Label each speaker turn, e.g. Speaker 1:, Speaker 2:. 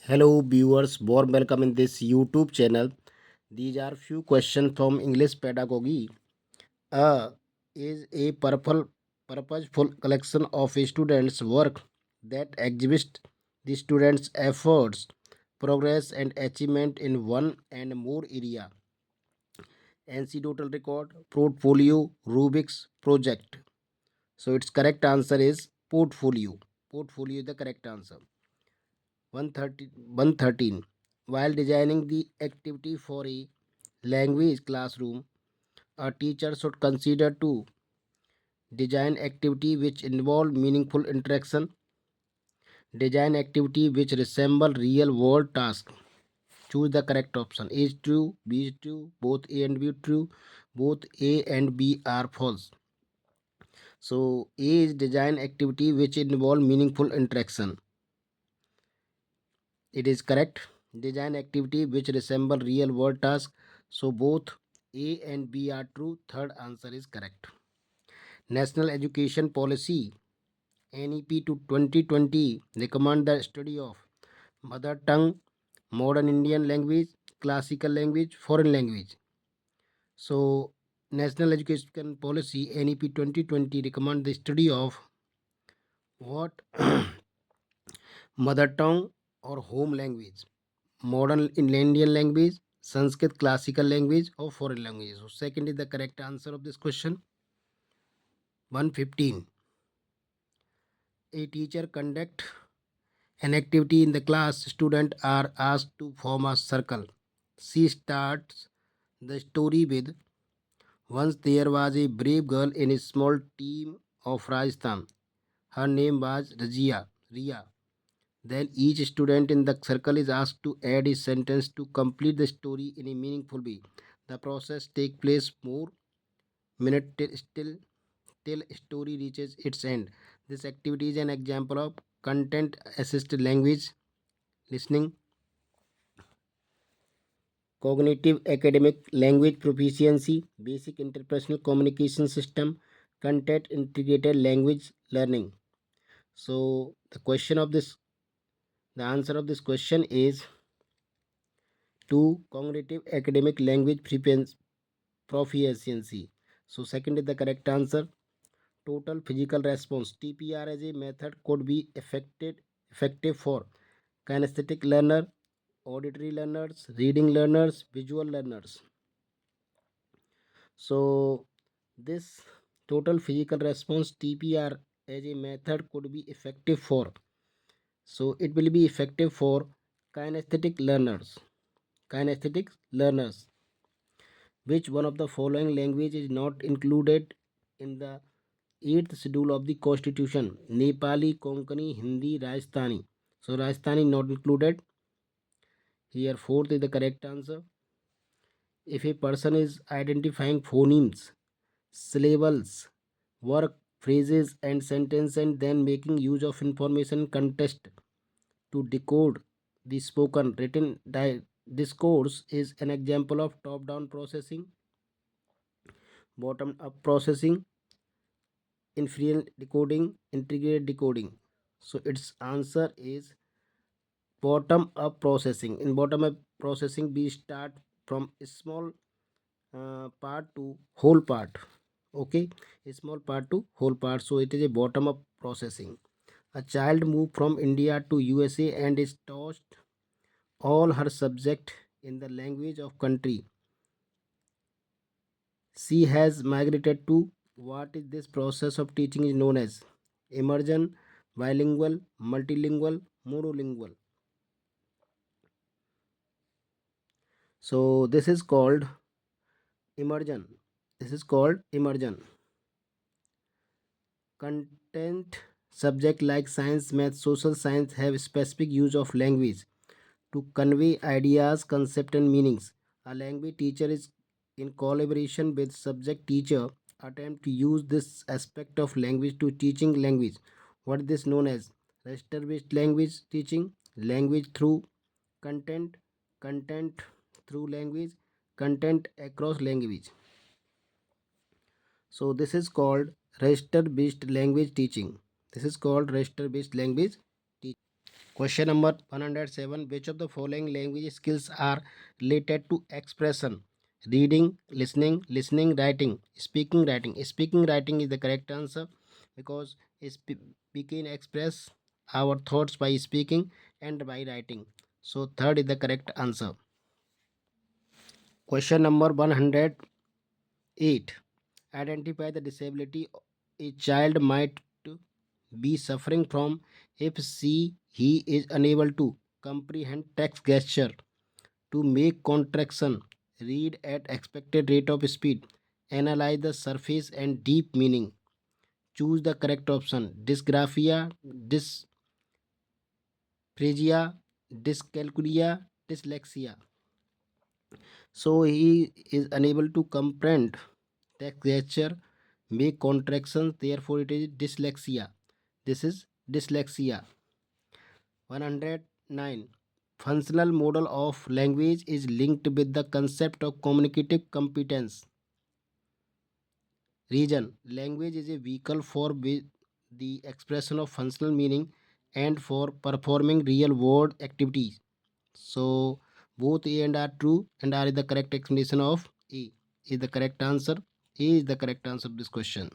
Speaker 1: Hello viewers, warm welcome in this YouTube channel. These are few questions from English pedagogy. A is a purposeful collection of students' work that exhibits the students' efforts, progress and achievement in one and more area. Anecdotal record, portfolio, Rubik's project. So its correct answer is portfolio. Portfolio is the correct answer. 113. While designing the activity for a language classroom, a teacher should consider to design activity which involve meaningful interaction, design activity which resemble real world tasks. Choose the correct option. A is true, B is true, both A and B true, both A and B are false. So A is design activity which involve meaningful interaction. It is correct. Design activity which resemble real world tasks. So both A and B are true. Third answer is correct. National Education Policy NEP to 2020 recommend the study of mother tongue, modern Indian language, classical language, foreign language. So National Education Policy NEP 2020 recommend the study of what mother tongue or home language, modern Indian language, Sanskrit classical language or foreign language. So second is the correct answer of this question. 115. A teacher conduct an activity in the class. Students are asked to form a circle. She starts the story with once there was a brave girl in a small team of Rajasthan. Her name was Razia. Ria. Then each student in the circle is asked to add a sentence to complete the story in a meaningful way. The process takes place more minute till story reaches its end. This activity is an example of content assisted language listening, cognitive academic language proficiency, basic interpersonal communication system, content integrated language learning. So the answer of this question is 2 cognitive academic language proficiency. So second is the correct answer. Total physical response TPR as a method could be effective for kinesthetic learner, auditory learners, reading learners, visual learners. So this total physical response TPR as a method could be effective for. So it will be effective for kinesthetic learners. Kinesthetic learners. Which one of the following language is not included in the 8th schedule of the Constitution? Nepali, Konkani, Hindi, Rajasthani. So Rajasthani not included. Here fourth is the correct answer. If a person is identifying phonemes, syllables, work, phrases and sentences and then making use of information context to decode the spoken written discourse is an example of top down processing, bottom up processing, inferential decoding, integrated decoding. So its answer is bottom up processing. In bottom up processing, we start from a small part to whole part. Okay, a small part to whole part. So it is a bottom up processing. A child moved from India to USA and is taught all her subject in the language of country she has migrated to. What is this process of teaching is known as? Immersion, bilingual, multilingual, monolingual. So this is called immersion. This is called immersion. Content subject like science, math, social science have specific use of language to convey ideas, concept and meanings. A language teacher is in collaboration with subject teacher attempt to use this aspect of language to teaching language. What is this known as? Register based language teaching, language through content, content through language, content across language. So this is called register based language teaching. This is called register based language teaching. Question number 107. Which of the following language skills are related to expression? Reading, listening, writing, speaking, writing. Speaking, writing is the correct answer because we can express our thoughts by speaking and by writing. So, third is the correct answer. Question number 108. Identify the disability a child might be suffering from if he is unable to comprehend text gesture, to make contraction, read at expected rate of speed, analyze the surface and deep meaning. Choose the correct option. Dysgraphia, dysprasia, dyscalculia, dyslexia. So he is unable to comprehend text gesture, make contractions, therefore it is dyslexia. This is dyslexia. 109. Functional model of language is linked with the concept of communicative competence. Reason: language is a vehicle for the expression of functional meaning and for performing real world activities. So both A and R true, and R is the correct explanation of A is the correct answer. A is the correct answer of this question.